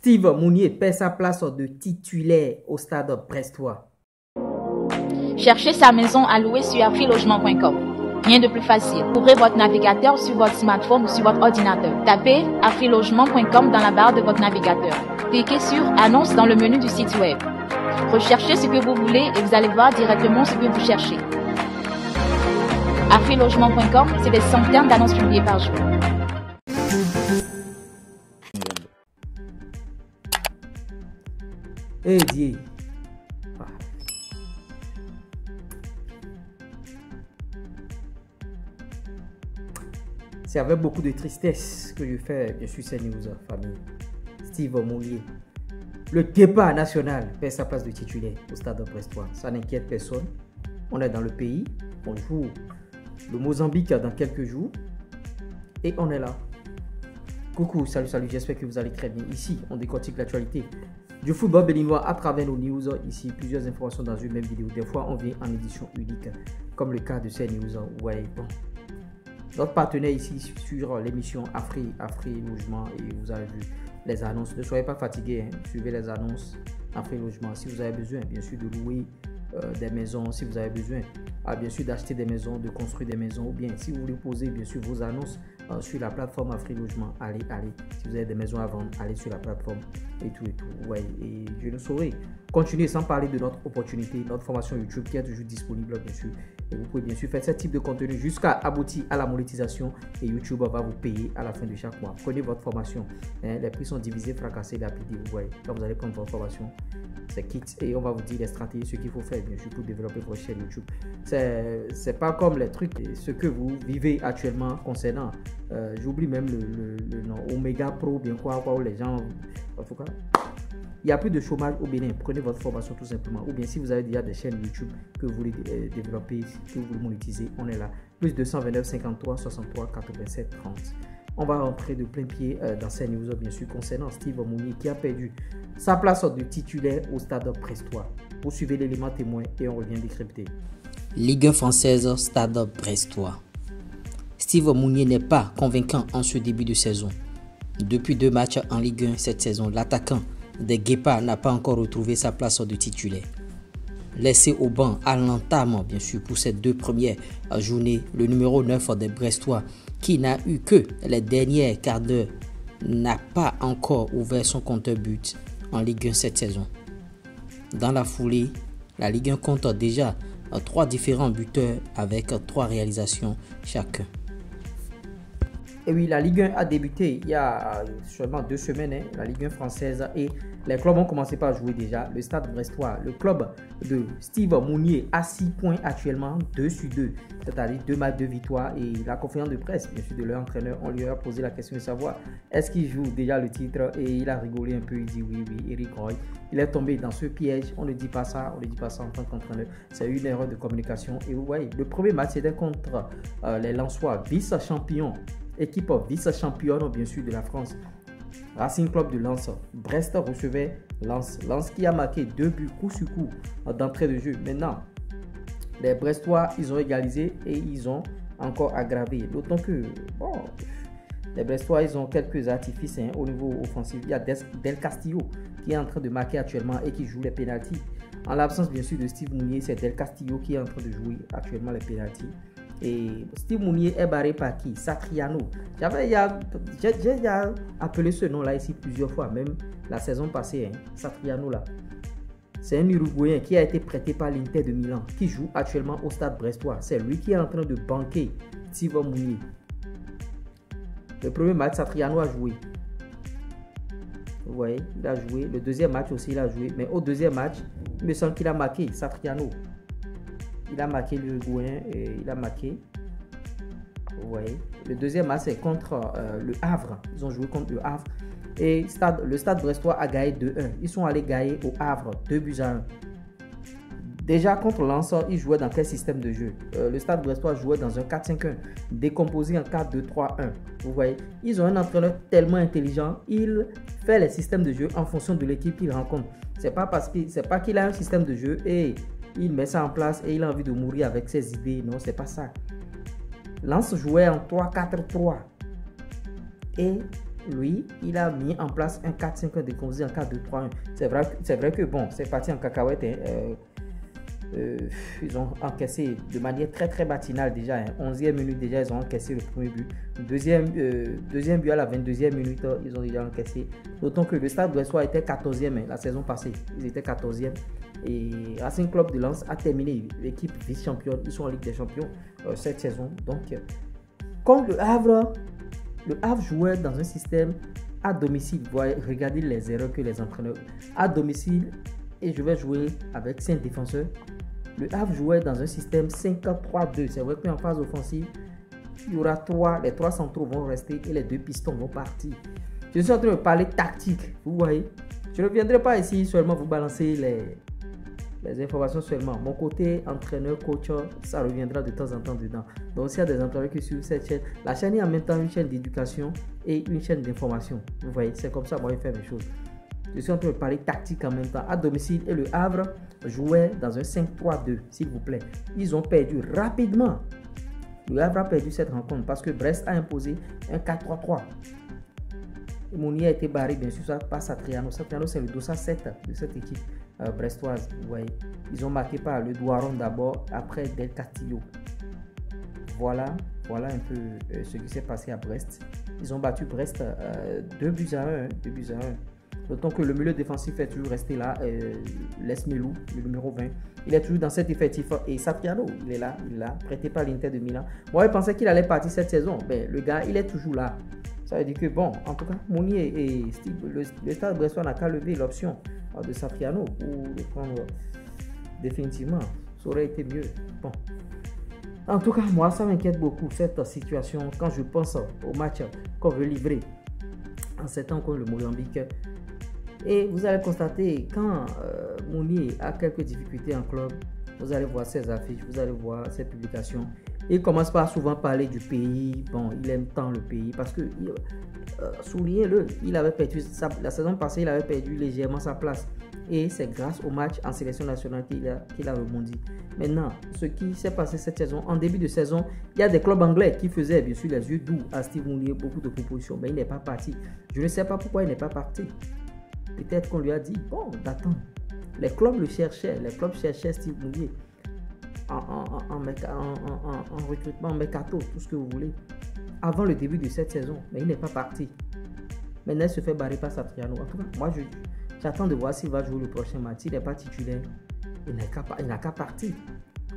Steve Mounié perd sa place de titulaire au stade brestois. Cherchez sa maison à louer sur afrilogement.com. Rien de plus facile. Ouvrez votre navigateur sur votre smartphone ou sur votre ordinateur. Tapez afrilogement.com dans la barre de votre navigateur. Cliquez sur Annonce dans le menu du site web. Recherchez ce que vous voulez et vous allez voir directement ce que vous cherchez. Afrilogement.com, c'est des centaines d'annonces publiées par jour. Eh Dieu. C'est avec beaucoup de tristesse que je fais, je suis ces news, famille. Steve Mounié. Le départ national perd sa place de titulaire au stade brestois. Ça n'inquiète personne. On est dans le pays. On joue le Mozambique dans quelques jours. Et on est là. Coucou, salut, j'espère que vous allez très bien. Ici, on décortique l'actualité du football béninois à travers nos news. Ici, plusieurs informations dans une même vidéo. Des fois, on vient en édition unique, comme le cas de ces news. Ouais, bon. Notre partenaire ici sur l'émission Afri Logement, et vous avez vu les annonces. Ne soyez pas fatigués, hein. Suivez les annonces Afri Logement. Si vous avez besoin, bien sûr, de louer des maisons, si vous avez besoin, bien sûr, d'acheter des maisons, de construire des maisons, ou bien si vous voulez poser, bien sûr, vos annonces sur la plateforme Afri Logement, allez. Si vous avez des maisons à vendre, allez sur la plateforme et tout. Ouais, et je ne saurais continuer sans parler de notre opportunité, notre formation YouTube qui est toujours disponible, bien sûr. Et vous pouvez bien sûr faire ce type de contenu jusqu'à aboutir à la monétisation, et YouTube va vous payer à la fin de chaque mois. Prenez votre formation, hein, les prix sont divisés, fracassés, rapidés. Vous voyez, quand vous allez prendre votre formation, c'est kit, et on va vous dire les stratégies, ce qu'il faut faire bien sûr pour développer votre chaîne YouTube. C'est pas comme les trucs, ce que vous vivez actuellement concernant, j'oublie même le nom, Omega Pro, bien quoi, où les gens, en tout cas, il n'y a plus de chômage au Bénin. Prenez votre formation tout simplement. Ou bien si vous avez déjà des chaînes YouTube que vous voulez développer, que vous voulez monétiser, on est là. Plus 229 53 63 87 30. On va rentrer de plein pied dans ces news, bien sûr, concernant Steve Mounié qui a perdu sa place de titulaire au stade brestois. Vous suivez l'élément témoin et on revient décrypter. Ligue 1 française, stade brestois. Steve Mounié n'est pas convaincant en ce début de saison. Depuis 2 matchs en Ligue 1 cette saison, l'attaquant des Guépards n'a pas encore retrouvé sa place de titulaire. Laissé au banc à l'entame, bien sûr, pour ces 2 premières journées, le numéro 9 des Brestois, qui n'a eu que les derniers quarts d'heure, n'a pas encore ouvert son compteur but en Ligue 1 cette saison. Dans la foulée, la Ligue 1 compte déjà 3 différents buteurs avec 3 réalisations chacun. Et oui, la Ligue 1 a débuté il y a seulement 2 semaines, hein, la Ligue 1 française, et les clubs ont commencé par jouer déjà. Le Stade brestois, le club de Steve Mounié a 6 points actuellement, 2 sur 2, c'est-à-dire 2 matchs, 2 victoires. Et la conférence de presse, bien sûr, de leur entraîneur, on lui a posé la question de savoir est-ce qu'il joue déjà le titre, et il a rigolé un peu, il dit oui, Eric Roy. Il est tombé dans ce piège, on ne dit pas ça en tant qu'entraîneur. C'est une erreur de communication. Et vous voyez, le premier match c'était contre les Lensois, vice-champions. Équipe vice-championne, bien sûr, de la France. Racing Club de Lens. Brest recevait Lens. Lens qui a marqué 2 buts coup sur coup d'entrée de jeu. Maintenant, les Brestois, ils ont égalisé et ils ont encore aggravé. D'autant que, bon, les Brestois, ils ont quelques artifices, hein, au niveau offensif. Il y a Del Castillo qui est en train de marquer actuellement et qui joue les pénaltys. En l'absence, bien sûr, de Steve Mounié, c'est Del Castillo qui est en train de jouer actuellement les pénaltys. Et Steve Mounié est barré par qui? Satriano. J'ai appelé ce nom-là ici plusieurs fois, même la saison passée, hein, Satriano là. C'est un Uruguayen qui a été prêté par l'Inter de Milan, qui joue actuellement au stade brestois. C'est lui qui est en train de banquer Steve Mounié. Le premier match, Satriano a joué. Vous voyez, il a joué. Le deuxième match aussi, il a joué. Mais au deuxième match, il me semble qu'il a marqué Satriano. Il a marqué l'Uruguayen et il a marqué. Vous voyez. Le deuxième match, c'est contre le Havre. Ils ont joué contre le Havre. Et le stade brestois a gagné 2-1. Ils sont allés gagner au Havre 2-1. Déjà contre Lens, ils jouaient dans quel système de jeu? Le stade brestois jouait dans un 4-5-1, décomposé en 4-2-3-1. Vous voyez, ils ont un entraîneur tellement intelligent. Il fait les systèmes de jeu en fonction de l'équipe qu'il rencontre. C'est pas qu'il a un système de jeu et il met ça en place et il a envie de mourir avec ses idées. Non, c'est pas ça. Lens jouait en 3-4-3. Et lui, il a mis en place un 4-5-1 décomposé en 4-2-3-1. C'est vrai que bon, c'est parti en cacahuète. Ils ont encaissé de manière très très matinale déjà. 11e minute déjà, ils ont encaissé le premier but. Deuxième but à la 22e minute, ils ont déjà encaissé. D'autant que le Stade Brestois était 14e la saison passée. Ils étaient 14e. Et Racing Club de Lens a terminé l'équipe vice-championne. Ils sont en Ligue des Champions cette saison. Donc, comme le Havre jouait dans un système à domicile. Regardez les erreurs que les entraîneurs à domicile. Et je vais jouer avec 5 défenseurs. Le Havre jouait dans un système 5-3-2. C'est vrai qu'en phase offensive, il y aura les 3 centraux vont rester et les 2 pistons vont partir. Je suis en train de parler tactique. Vous voyez, je ne viendrai pas ici seulement vous balancer les informations seulement. Mon côté entraîneur, coach, ça reviendra de temps en temps dedans. Donc, s'il y a des entraîneurs qui suivent cette chaîne, la chaîne est en même temps une chaîne d'éducation et une chaîne d'information. Vous voyez, c'est comme ça moi je fais mes choses. Je suis en train de parler tactique en même temps à domicile et le Havre jouait dans un 5-3-2, s'il vous plaît. Ils ont perdu rapidement. Le Havre a perdu cette rencontre parce que Brest a imposé un 4-3-3. Mounier a été barré, bien sûr, par Satriano. Satriano, c'est le dossard 7 de cette équipe brestoise. Vous voyez, ils ont marqué par le Douaron d'abord, après Del Castillo. Voilà un peu ce qui s'est passé à Brest. Ils ont battu Brest 2-1. D'autant que le milieu défensif est toujours resté là. Lesmelou, le numéro 20, il est toujours dans cet effectif. Et Satriano, il est là, prêté par l'Inter de Milan. Moi, je pensais qu'il allait partir cette saison. Ben, le gars, il est toujours là. Ça veut dire que, bon, en tout cas, Mounier et Steve, le Stade Brestois n'a qu'à lever l'option de Satriano pour le prendre définitivement. Ça aurait été mieux. Bon. En tout cas, moi, ça m'inquiète beaucoup, cette situation, quand je pense au match qu'on veut livrer en 7 ans contre le Mozambique. Et vous allez constater, quand Mounier a quelques difficultés en club, vous allez voir ses affiches, vous allez voir ses publications. Il commence pas souvent à parler du pays. Bon, il aime tant le pays parce que, soulignez-le, il avait perdu, la saison passée, il avait perdu légèrement sa place. Et c'est grâce au match en sélection nationale qu'il a rebondi. Maintenant, ce qui s'est passé cette saison, en début de saison, il y a des clubs anglais qui faisaient bien sûr les yeux doux à Steve Mounier, beaucoup de propositions, mais il n'est pas parti. Je ne sais pas pourquoi il n'est pas parti. Peut-être qu'on lui a dit, bon, d'attendre. Les clubs le cherchaient, Steve Mounier en recrutement, en mercato, tout ce que vous voulez, avant le début de cette saison, mais il n'est pas parti. Maintenant, il se fait barrer par Satriano. En tout cas, moi, j'attends de voir s'il va jouer le prochain match. S'il n'est pas titulaire, il n'a qu'à partir.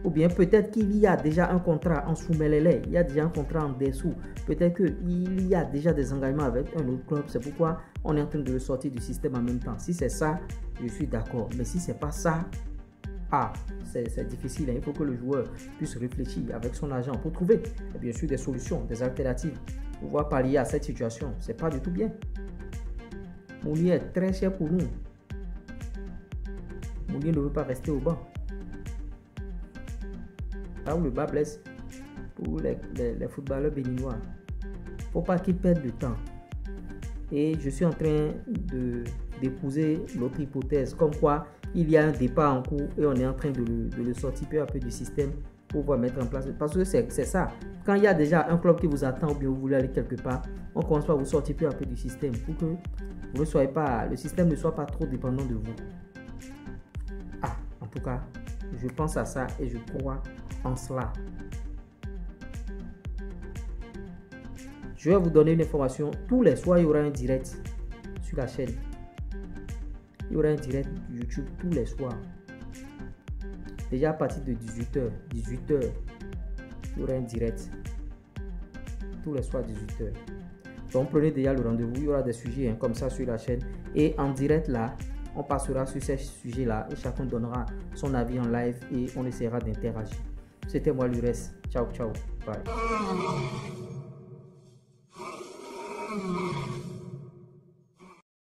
Ou bien peut-être qu'il y a déjà un contrat en sous-mêlée, il y a déjà un contrat en dessous. Peut-être qu'il y a déjà des engagements avec un autre club. C'est pourquoi on est en train de le sortir du système en même temps. Si c'est ça, je suis d'accord. Mais si c'est pas ça, c'est difficile. Il faut que le joueur puisse réfléchir avec son agent pour trouver bien sûr des solutions, des alternatives pour pouvoir pallier à cette situation. C'est pas du tout bien. Mounier est très cher pour nous. Mounier ne veut pas rester au banc. Là où le bas blesse pour les footballeurs béninois. Il ne faut pas qu'ils perdent du temps. Et je suis en train d'épouser l'autre hypothèse, comme quoi il y a un départ en cours et on est en train de le sortir peu à peu du système pour pouvoir mettre en place. Parce que c'est ça. Quand il y a déjà un club qui vous attend ou bien vous voulez aller quelque part, on commence par vous sortir peu à peu du système pour que vous ne soyez pas, le système ne soit pas trop dépendant de vous. En tout cas, je pense à ça et je crois en cela. Je vais vous donner une information. Tous les soirs, il y aura un direct sur la chaîne. Il y aura un direct YouTube tous les soirs. Déjà à partir de 18h, il y aura un direct. Tous les soirs, 18h. Donc, prenez déjà le rendez-vous. Il y aura des sujets comme ça sur la chaîne. Et en direct, là, on passera sur ces sujets-là et chacun donnera son avis en live et on essaiera d'interagir. C'était moi, Lures. Ciao, ciao. Bye.